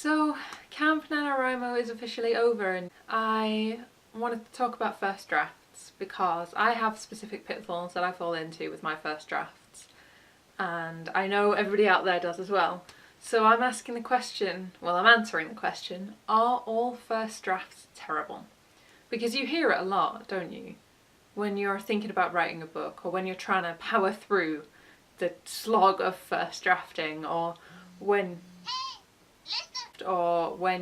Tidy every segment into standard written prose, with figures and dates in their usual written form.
So, Camp NaNoWriMo is officially over and I wanted to talk about first drafts because I have specific pitfalls that I fall into with my first drafts and I know everybody out there does as well. So I'm asking the question, well I'm answering the question, are all first drafts terrible? Because you hear it a lot, don't you? When you're thinking about writing a book or when you're trying to power through the slog of first drafting or when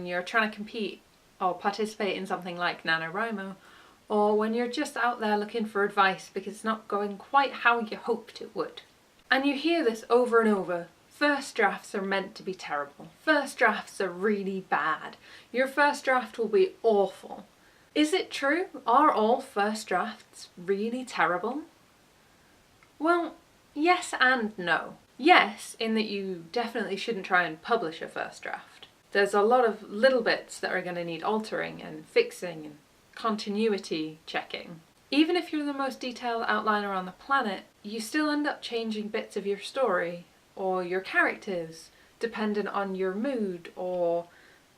you're trying to compete or participate in something like NaNoWriMo, or when you're just out there looking for advice because it's not going quite how you hoped it would. And you hear this over and over. First drafts are meant to be terrible. First drafts are really bad. Your first draft will be awful. Is it true? Are all first drafts really terrible? Well, yes and no. Yes, in that you definitely shouldn't try and publish a first draft. There's a lot of little bits that are going to need altering and fixing and continuity checking. Even if you're the most detailed outliner on the planet, you still end up changing bits of your story or your characters dependent on your mood or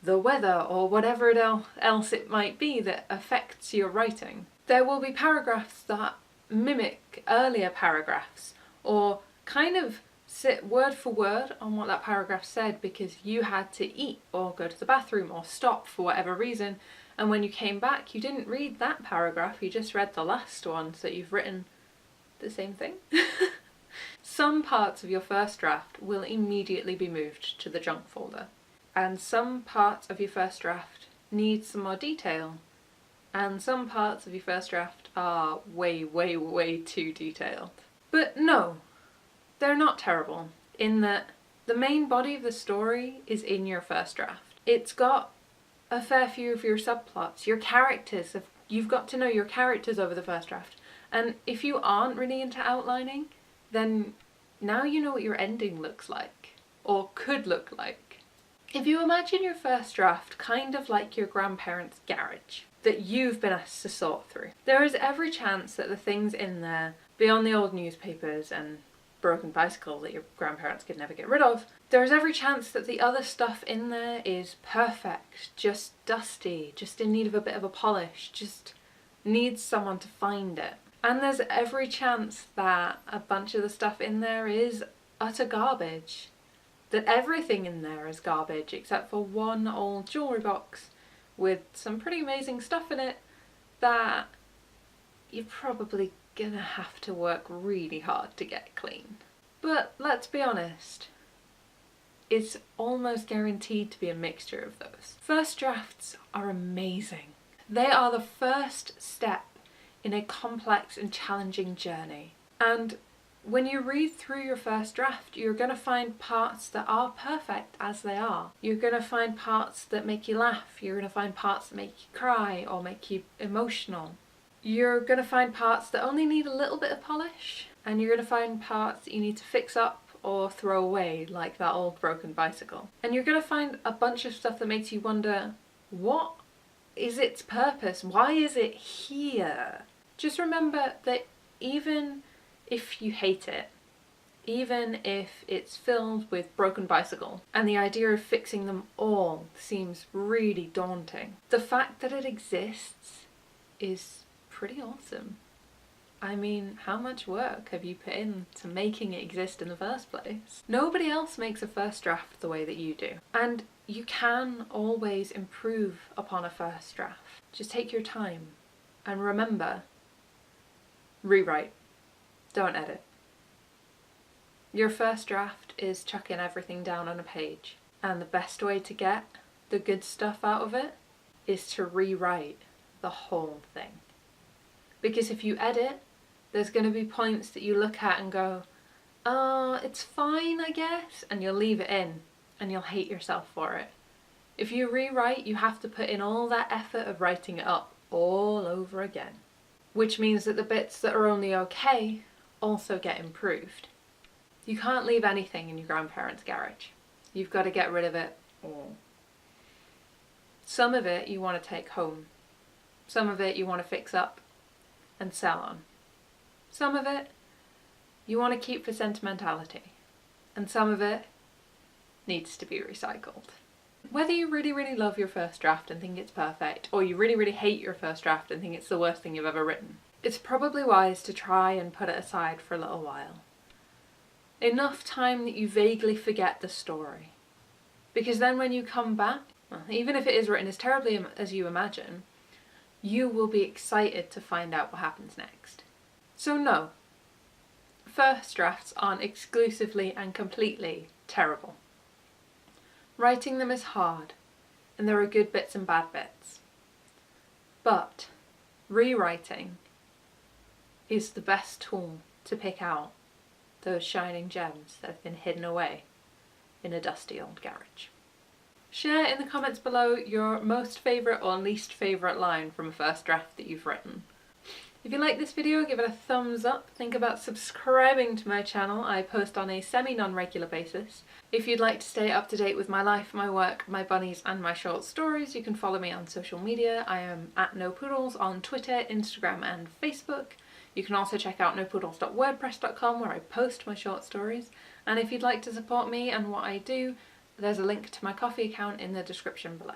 the weather or whatever else it might be that affects your writing. There will be paragraphs that mimic earlier paragraphs or kind of sit word for word on what that paragraph said because you had to eat or go to the bathroom or stop for whatever reason, and when you came back you didn't read that paragraph, you just read the last one, so you've written the same thing. Some parts of your first draft will immediately be moved to the junk folder, and some parts of your first draft need some more detail, and some parts of your first draft are way too detailed. But no, they're not terrible, in that the main body of the story is in your first draft. It's got a fair few of your subplots, your characters, you've got to know your characters over the first draft. And if you aren't really into outlining, then now you know what your ending looks like, or could look like. If you imagine your first draft kind of like your grandparent's garage that you've been asked to sort through, there is every chance that the things in there, beyond the old newspapers and broken bicycle that your grandparents could never get rid of, there's every chance that the other stuff in there is perfect, just dusty, just in need of a bit of a polish, just needs someone to find it. And there's every chance that a bunch of the stuff in there is utter garbage, that everything in there is garbage except for one old jewellery box with some pretty amazing stuff in it that you're probably gonna have to work really hard to get clean. But let's be honest, it's almost guaranteed to be a mixture of those. First drafts are amazing. They are the first step in a complex and challenging journey. And when you read through your first draft, you're going to find parts that are perfect as they are. You're going to find parts that make you laugh. You're going to find parts that make you cry or make you emotional. You're going to find parts that only need a little bit of polish, and you're going to find parts that you need to fix up or throw away, like that old broken bicycle. And you're going to find a bunch of stuff that makes you wonder, what is its purpose? Why is it here? Just remember that even if you hate it, even if it's filled with broken bicycles, and the idea of fixing them all seems really daunting, the fact that it exists is pretty awesome. I mean, how much work have you put into making it exist in the first place? Nobody else makes a first draft the way that you do. And you can always improve upon a first draft. Just take your time. And remember, rewrite. Don't edit. Your first draft is chucking everything down on a page. And the best way to get the good stuff out of it is to rewrite the whole thing. Because if you edit, there's going to be points that you look at and go, it's fine, I guess, and you'll leave it in and you'll hate yourself for it. If you rewrite, you have to put in all that effort of writing it up all over again, which means that the bits that are only okay also get improved. You can't leave anything in your grandparents' garage. You've got to get rid of it all. Some of it you want to take home. Some of it you want to fix up and sell on. Some of it you want to keep for sentimentality, and some of it needs to be recycled. Whether you really love your first draft and think it's perfect, or you really hate your first draft and think it's the worst thing you've ever written, it's probably wise to try and put it aside for a little while. Enough time that you vaguely forget the story. Because then when you come back, well, even if it is written as terribly as you imagine, you will be excited to find out what happens next. So no, first drafts aren't exclusively and completely terrible. Writing them is hard, and there are good bits and bad bits. But rewriting is the best tool to pick out those shining gems that have been hidden away in a dusty old garage. Share in the comments below your most favourite or least favourite line from a first draft that you've written. If you like this video, give it a thumbs up. Think about subscribing to my channel. I post on a semi-non-regular basis. If you'd like to stay up to date with my life, my work, my bunnies and my short stories, you can follow me on social media. I am at nopoodles on Twitter, Instagram and Facebook. You can also check out nopoodles.wordpress.com where I post my short stories. And if you'd like to support me and what I do, there's a link to my Ko-fi account in the description below.